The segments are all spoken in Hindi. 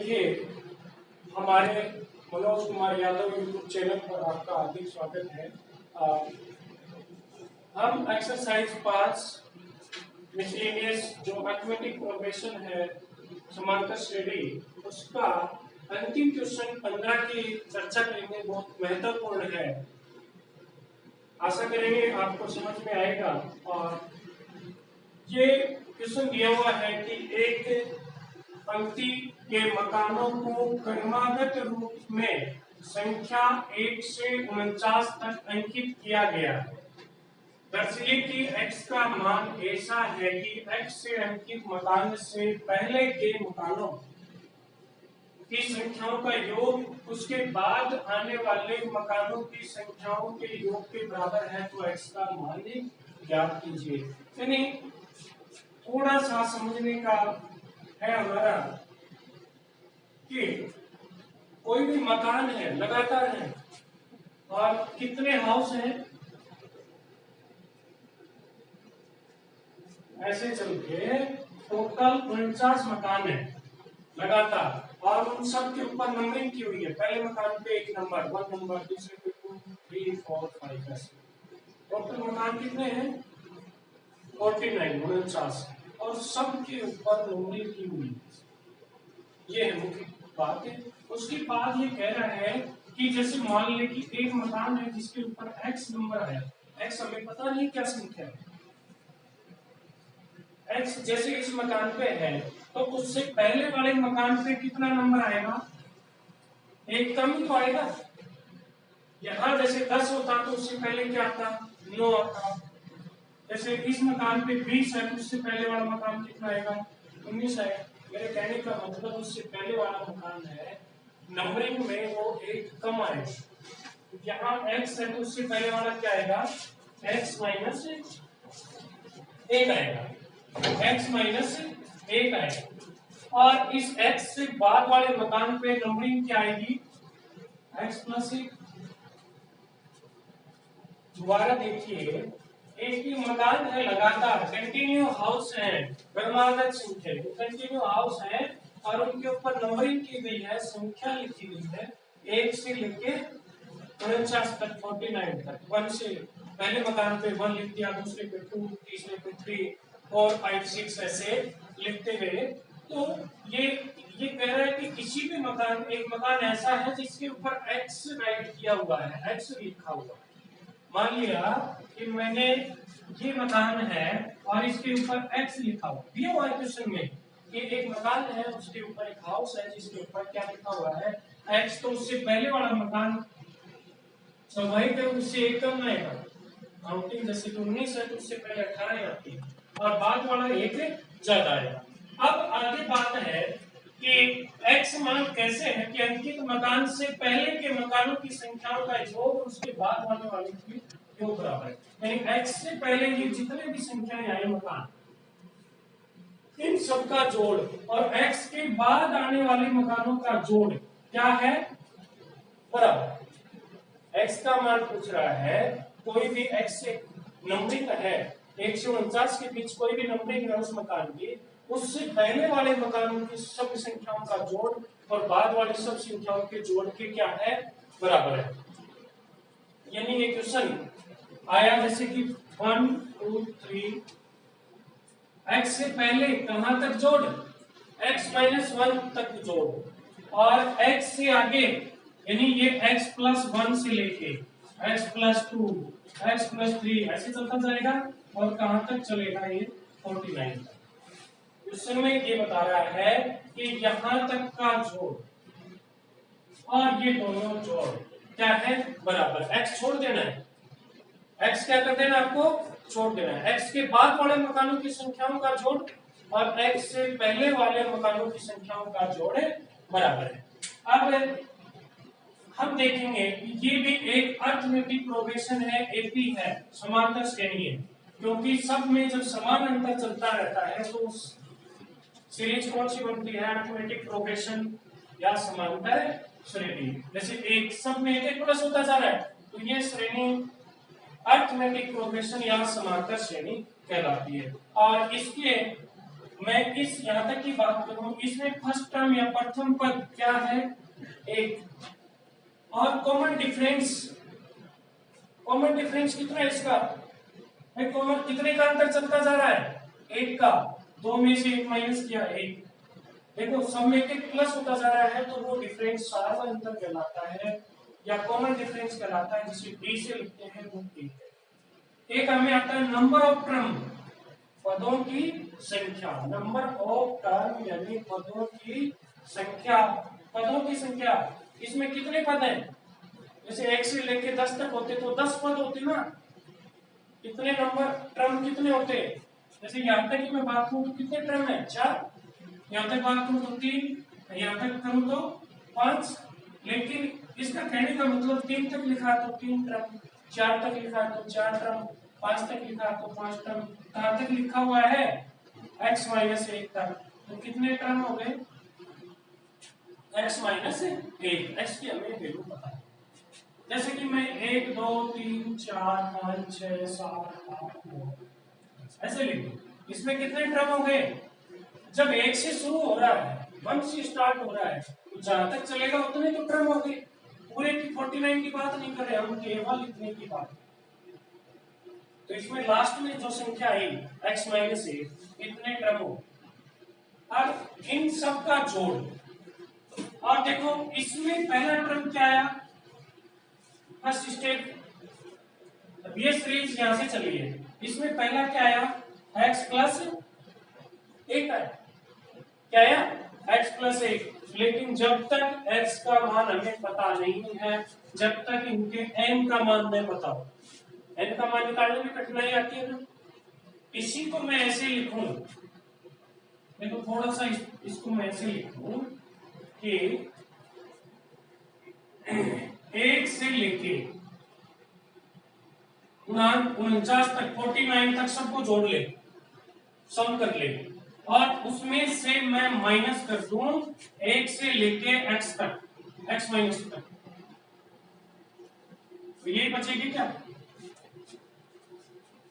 देखिए, हमारे मनोज कुमार यादव यूट्यूब चैनल पर आपका हार्दिक स्वागत है। हम एक्सरसाइज 5 मिसलेनियस जो अरिथमेटिक प्रोग्रेशन है समांतर श्रेणी, उसका अंतिम क्वेश्चन 15 की चर्चा करेंगे। बहुत महत्वपूर्ण है, आशा करेंगे आपको समझ में आएगा। और ये क्वेश्चन दिया हुआ है कि एक पंक्ति के मकानों को क्रमागत रूप में संख्या 1 से 49 तक अंकित किया गया है। दर्शाइए कि x का मान ऐसा है कि x से अंकित मकान से पहले के मकानों की संख्याओं का योग उसके बाद आने वाले मकानों की संख्याओं के योग के बराबर है, तो x का मान ज्ञात कीजिए। यानी थोड़ा सा समझने का है हमारा कि कोई भी मकान है, लगातार है, और कितने हाउस हैं, ऐसे चल के टोटल 49 मकान है लगातार, और उन सब के ऊपर नंबरिंग की हुई है। पहले मकान पे 1 नंबर, 1 नंबर, दूसरे पे 2, 3, 4, 5 ऐसे टोटल मकान कितने हैं 49 और सब के ऊपर नंबरिंग की हुई है। ये है मुख्य बात है। उसके बाद ये कह रहा है कि जैसे मान ले कि एक मकान है जिसके ऊपर x नंबर है, x हमें पता नहीं क्या संख्या है, x जैसे इस मकान पे है तो उससे पहले वाले मकान पे कितना नंबर आएगा, एक कम ही तो आएगा। यहाँ जैसे 10 होता तो उससे पहले क्या आता, 9 आता। जैसे इस मकान पे 20 है तो उससे पहले वाला मकान कितना आएगा, 19 आएगा। मेरे कहने का मतलब उससे पहले वाला मकान है, नंबरिंग में वो एक कम आएगा। यहाँ x है तो उससे पहले वाला क्या आएगा, x माइनस 1 आएगा, x माइनस 1 आएगा। और इस x से बाद वाले मकान पे नंबरिंग क्या आएगी, x प्लस 1। दोबारा देखिए, एक ही मकान है लगातार, कंटिन्यू हाउस है, क्रमागत संख्या कंटिन्यू हाउस है, और उनके ऊपर नंबरिंग की गई है, संख्या लिखी गई है 1 से लेके 49 तक, 49 तक। 1 से पहले मकान पे 1 लिख दिया, दूसरे पे 2, तीसरे पे 3, 4, 5, 6 ऐसे लिखते गए। तो ये कह रहा है कि किसी भी मकान, एक मकान ऐसा है जिसके ऊपर x राइट किया हुआ है, x लिखा हुआ है। मान लिया कि मैंने ये मकान है और इसके ऊपर x लिखा हुआ दिया हुआ है क्वेश्चन में कि एक मकान है उसके ऊपर एक हाउस है जिसके ऊपर क्या लिखा हुआ है, x। तो उससे पहले वाला मकान स्वाभाविक है उससे एक कम आएगा, काउंटिंग जैसे 19 है तो उससे पहले 18 आती है, और बाद वाला एक ज्यादा आएगा। अब आगे बात है कि x मान कैसे है कि अंकित मकान से पहले के मकानों की संख्याओं का योग उसके बाद वाले की योग बराबर है। यानी x से पहले ये जितने भी संख्याएं आए मकान, इन सबका जोड़, और x के बाद आने वाले मकानों का जोड़ क्या है, बराबर। x का मान पूछ रहा है, कोई भी x से नंबरिंग है 1 से 49 के बीच कोई भी नंबरिंग है उस मकान की, उससे पहले वाले मकानों की सब संख्याओं का जोड़ और बाद वाली सब संख्याओं के जोड़ के क्या है, बराबर है। यानी ये क्वेश्चन आया जैसे कि 1, 2, 3, x से पहले कहां तक जोड़, x माइनस 1 तक जोड़, और x से आगे यानी ये x प्लस 1 से लेके x प्लस 2, x प्लस 3 ऐसे चलता जाएगा, और कहां तक चलेगा, ये 49 तक। क्वेश्चन में ये बता रहा है कि यहां तक का जोड़ और ये दोनों जोड़ क्या है, बराबर। x छोड़ देना है, x क्या कर देना, आपको छोड़ देना है। x के बाद वाले मकानों की संख्याओं का जोड़ और x से पहले वाले मकानों की संख्याओं का जोड़ बराबर है। अब हम देखेंगे कि ये भी एक अरिथमेटिक प्रोग्रेशन है, एपी है, समांतर श्रेणी है, क्योंकि सब में जब समान अंतर चलता रहता है तो सीरीज कौन सी बनती है, अरिथमेटिक प्रोग्रेशन या समांतर श्रेणी। जैसे एक सब में एक प्लस होता जा रहा है तो ये श्रेणी अरिथमेटिक प्रोग्रेशन या समांतर श्रेणी कहलाती है। और इसके मैं इस यहाँ तक की बात करूं, इसमें फर्स्ट टर्म या प्रथम पद क्या है? एक। और कॉमन डिफरेंस कितना है इसका? भाई कॉमन कितने का अंतर चलता जा रहा है? एक का। दो में से एक माइनस किया, एक। देखो सब में एक प्लस होता जा रहा है, तो वो डिफरेंस सारा अंतर कहलाता है या कॉमन डिफरेंस कहलाता है, जिसे डी से लिखते हैं वो डी है। एक हमें आता है नंबर ऑफ टर्म, पदों की संख्या। नंबर ऑफ टर्म यानी पदों की संख्या। पदों की संख्या, इसमें कितने पद हैं? जैसे 1 से लेके 10 तक होते तो 10 पद होते ना। कितने नंबर टर्म कितने होते? जैसे यहाँ तक की मैं बात करूं तो कितने टर्म है? 4। यहाँ तक बात करूं तो 3, यहाँ तक करूं तो 5। लेकिन इसका कहने का मतलब 3 तक लिखा है तो 3 टर्म, 4 तक लिखा है तो 4 टर्म, 5 तक लिखा है तो 5 टर्म। कहाँ तक लिखा हुआ है? x माइनस 1 तक। तो कितने टर्म हो गए? x minus 1। x की हमें वैल्यू पता है। जैसे कि मैं 1 2 3 4 5 6 7 8 9 ऐसे लिख दूं। इसमें कितने टर्म हो गए? जब 1 से शुरू हो रहा है, 1 से स्टार्ट हो रहा है, तो जहां तक चलेगा उतने तो टर्म हो गए। पूरे की 49 की बात नहीं कर रहे हम, केवल इतने की बात। तो इसमें लास्ट में जो संख्या आई x माइनस 1, इतने टर्म हो। अब इन सब का जोड़, और देखो इसमें पहला टर्म क्या आया? First step. अब ये सीरीज यहां से चली है, इसमें पहला क्या आया? x प्लस 1 आया। क्या आया? x plus 1। लेकिन जब तक x का मान हमें पता नहीं है, जब तक इनके n का मान नहीं पता हो, n का मान निकालने में कठिनाई आती है ना। इसी को मैं ऐसे लिखूं, देखो थोड़ा सा इसको मैं ऐसे लिखूं कि 1 से लेके 49 तक, 49 तक सबको जोड़ ले, सम कर ले, और उसमें से मैं माइनस कर दूं 1 से लेके x तक, x माइनस तक। तो ये बचेगी क्या?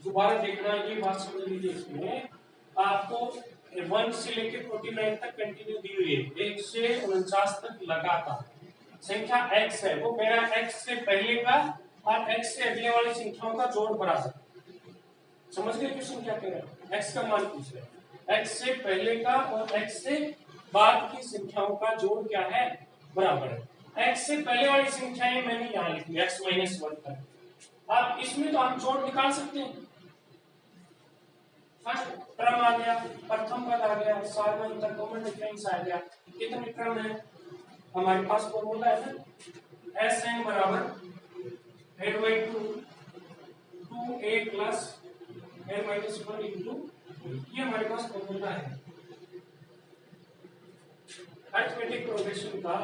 दोबारा देखना, ये बात समझ लीजिए। इसमें आपको 1 से लेके 49 तक कंटिन्यू दी हुई है, 1 से 49 तक लगातार संख्या x है, वो मेरा x से पहले का और x से अगले वाली संख्याओं का जोड़ बराबर। समझ गए क्वेश्चन क्या कह रहे हैं? x का मान पूछ रहे हैं, x से पहले का और x से बाद की संख्याओं का जोड़ क्या है? बराबर है। x से पहले वाली संख्याएं मैंने यहाँ लिखी x माइनस 1 तक। अब इसमें तो हम जोड़ निकाल सकते हैं। फर्स्ट टर्म आ गया, प्रथम पद आ गया, सारे अंतर कॉमन डिफरेंस आ गया। कितने टर्म है? हमारे पास फॉर्मूला है ना, Sn बराबर n by 2a plus n minus 1 into, ये हमारे पास फॉर्मूला है अरिथमेटिक प्रोग्रेशन का,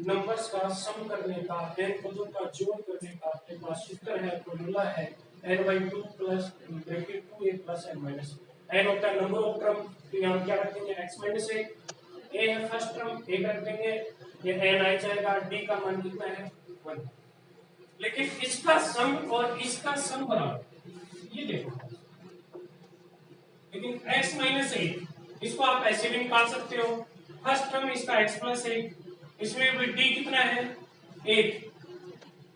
नंबर्स का सम करने का, n पदों का जोड़ करने का। आपके पास सूत्र है, फॉर्मूला है n by 2 plus bracket 2a plus n minus. n होता है नंबर ऑफ टर्म, तो यहाँ क्या रखेंगे? x minus 1। a है फर्स्ट टर्म, a कर देंगे, ये n आ जाएगा, d का मान कितना है? 1। लेकिन इसका सम और इसका सम बराबर, ये देखो। लेकिन x माइनस 1 इसको आप ऐसे भी निकाल सकते हो, फर्स्ट टर्म इसका x प्लस 1, इसमें भी d कितना है? 1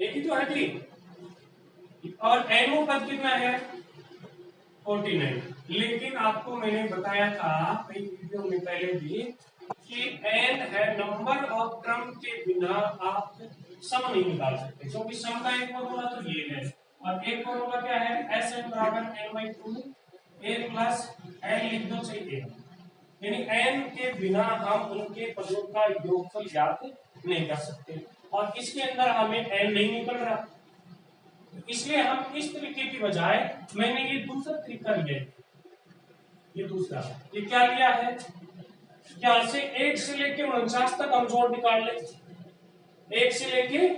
ही तो है d, और n पद कितना है? 49। लेकिन आपको मैंने बताया था कई वीडियो में पहले भी कि n है, नंबर ऑफ टर्म के बिना आप सम नहीं निकाल सकते, क्योंकि सम का एक फॉर्मूला तो ये है, और एक फॉर्मूला क्या है? Sn बराबर n by 2 a plus n लिख दो, चाहिए। यानी n के बिना हम उनके पदों का योगफल ज्ञात नहीं कर सकते, और इसके अंदर हमें n नहीं निकल रहा, इसलिए हम इस तरीके की बजाय मैंने ये दूसरा तरीका लिया है। ये दूसरा, ये क्या लिया है? यहाँ से 1 से लेके 49 तक हम जोड़ निकाल लें, 1 से लेके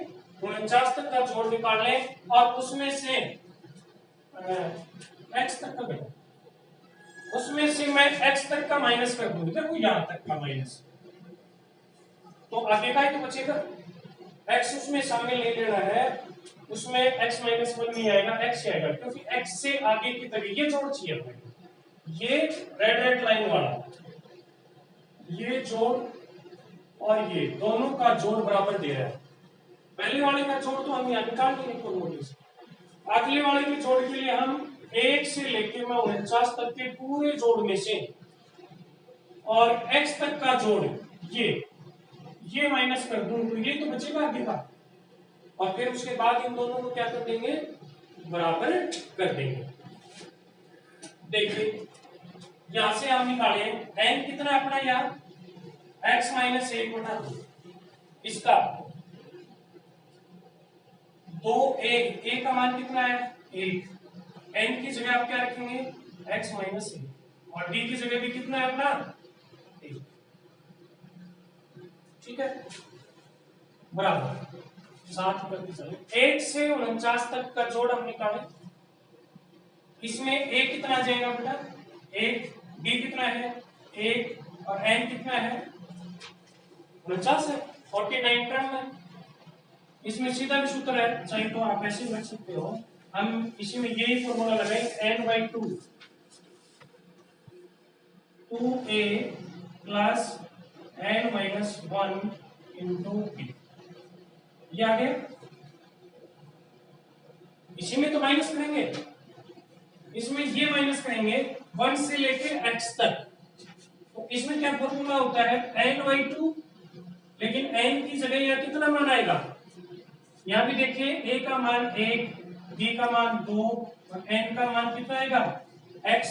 49 तक का जोड़ निकाल लें, और उसमें से x तक का, उसमें से मैं x तक का माइनस कर दूंगा, देखो यहाँ तक का माइनस, तो आगे का ही तो बचेगा। x उसमें शामिल नहीं लेना है, उसमें x माइनस 1 नहीं आएगा, x आएगा, क्योंकि x से आगे की तरह ये जोड़ चाहिए हमें। ये रेड रेड लाइन वाला, ये जोड़ और ये दोनों का जोड़ बराबर दे रहा है। पहले वाले का जोड़ तो हम यहाँ निकाल देंगे फॉर्मूले से। अगले वाले के जोड़ के लिए हम 1 से लेके मैं 49 तक के पूरे जोड़ में से और x तक का जोड़ ये माइनस कर दूं तो ये तो बचेगा आगे का, और फिर उसके बाद इन दोनों को क्या कर देंगे, बराबर कर देंगे। देखिए यहां से हम निकाले n कितना है अपना यार, x माइनस 1/2, इसका 2a का मान कितना है 1, n की जगह आप क्या रखेंगे x माइनस 1 और d की जगह भी कितना है अपना 1, ठीक है, बराबर 7 करके चले। 1 से 49 तक का जोड़ हम निकाले, इसमें a कितना जाएगा बेटा 1, d कितना है 1 और n कितना है 49 है, 49 टर्म है। इसमें सीधा भी सूत्र है, चाहे तो आप ऐसे रख सकते हो, हम इसी में यही फॉर्मूला लगाएंगे n/2 2a plus n-1 into b, ये आ गया। इसी में तो माइनस करेंगे, इसमें ये माइनस करेंगे 1 से लेके x तक, तो इसमें क्या फॉर्मूला होता है n/2, लेकिन n की जगह यह कितना मान आएगा, यहां भी देखिए a का मान 1, b का मान 2 और n का मान कितना आएगा x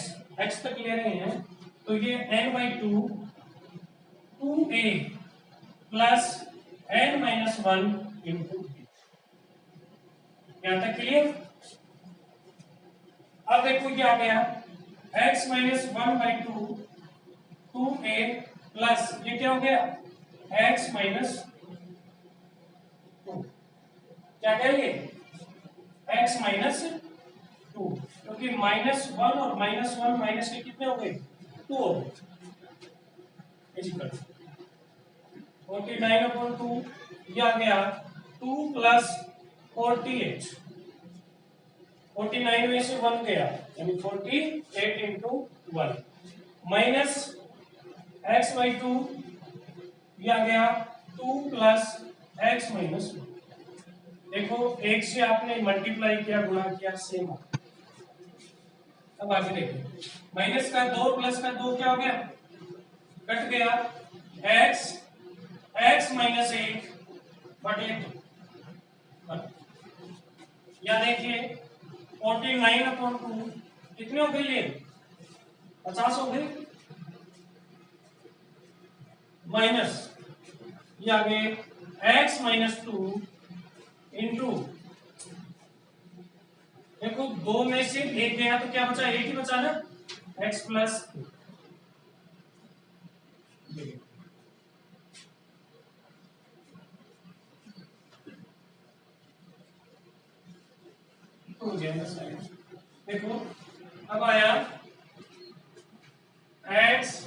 तक ले रहे हैं, तो ये n/2 2a plus n-1 into b, यहां तक क्लियर। अब देखो ये आ गया x माइनस 1/2 2a प्लस ये क्या हो गया x माइनस 2, क्या कहेंगे x माइनस 2, क्योंकि -1 और -1 माइनस के कितने हो गए 2 हो गए, 49/2 ये आ गया 2 प्लस 48, 49 में से 1 गया यानी 48 इंटू 1 माइनस x/2 ये आ गया 2 प्लस x माइनस 1। देखो 1 से आपने मल्टीप्लाई किया, गुणा किया, सेम। अब आगे देखिए माइनस का 2 प्लस का 2 क्या हो गया, कट गया, x माइनस 1/2, या देखिए 49/2 कितने हो गए, ये 50 हो गए, माइनस ये आ गए x माइनस 2 इंटू, देखो 2 में से 1 गया तो क्या बचा, 1 ही बचा ना, x प्लस 2 देखो अब आया x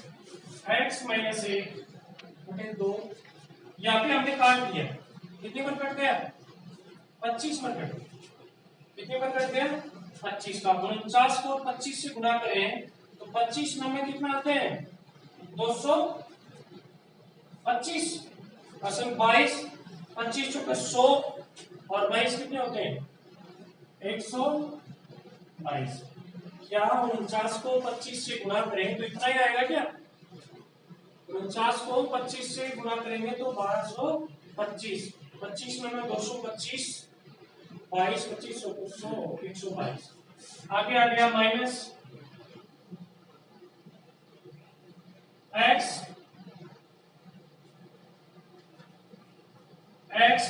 माइनस 1/2, यहाँ पे हमने काट दिया, कितने पर कट गया 25 पर कट गया, कितने पर कट गया 25 का, 49 को 25 से गुणा करें तो 25 में कितना आते हैं 225, असल 22, 25 चौके 100 और 22 कितने होते हैं 122, क्या 49 को 25 से गुणा करें तो इतना ही आएगा क्या, 49 को 25 से गुणा करेंगे तो 1225, 25 में 225, 22, 25, 100, 122, आगे आ गया माइनस x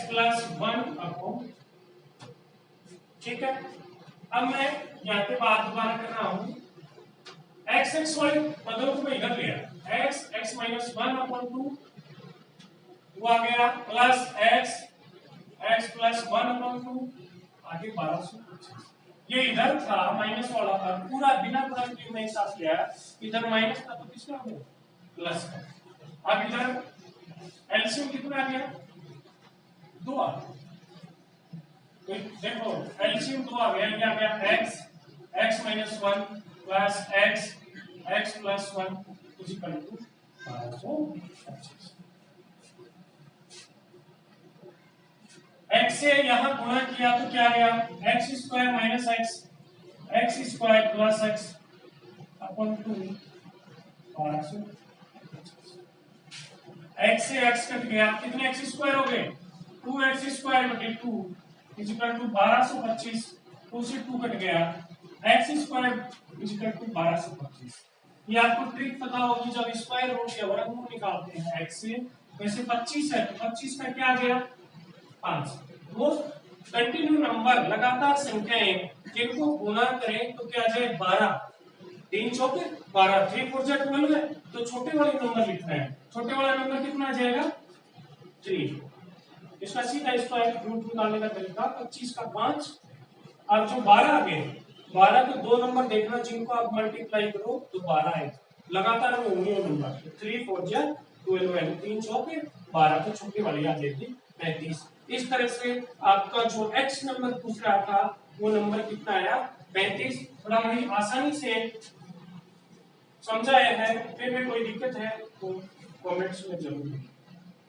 प्लस 1/, ठीक है। अब मैं यहाँ पे बात दोबारा कर रहा हूं, x वाले पदों को मैं इधर लिया, x माइनस 1/2 वो आ गया प्लस x प्लस 1/2, आगे 1225, ये इधर था माइनस वाला था, पूरा बिना गुणन किए मैं साथ लिया, इधर माइनस था तो किसका हो गया प्लस का। अब इधर एलसीएम कितना आ गया 2 आ गया, देखो एलसीएम 2 आ गया, क्या आ गया x minus 1 plus x x plus 1 is equal to 1225। x से यहाँ गुणा किया तो क्या गया, x square minus x square plus x अपन 2 1200। x से x कट गया, कितने x स्क्वायर हो गए, 2x स्क्वायर बटे 2 इज इक्वल टू 1225। 2 से 2 कट गया, x square is equal to 1225। ये आपको ट्रिक पता होगी, जब स्क्वायर रूट या वर्गमूल निकालते हैं x से, वैसे 25 है तो 25 का क्या आ गया 5। वो कंटिन्यू नंबर लगातार संख्याएं जिनको गुणा करें तो क्या जाए 12, 3 चौके 12, 3 4 जा 12 है, तो छोटे वाले नंबर लिखना है। छोटे वाला नंबर कितना आ जाएगा 3। इसका सीधा स्क्वायर रूट निकालने का तरीका 25 का 5। अब जो 12 आ गए, 12 के दो नंबर देखना जिनको आप मल्टीप्लाई करो तो 12 है, लगातार में होंगे वो नंबर। 3 4 जा 12 है, 3 चौके 12, तो छोटे वाली आ जाएगी 35। इस तरह से आपका जो x नंबर पूछ रहा था वो नंबर कितना आया 35। थोड़ा ही आसानी से समझाया है, फिर भी कोई दिक्कत है तो कमेंट्स में जरूर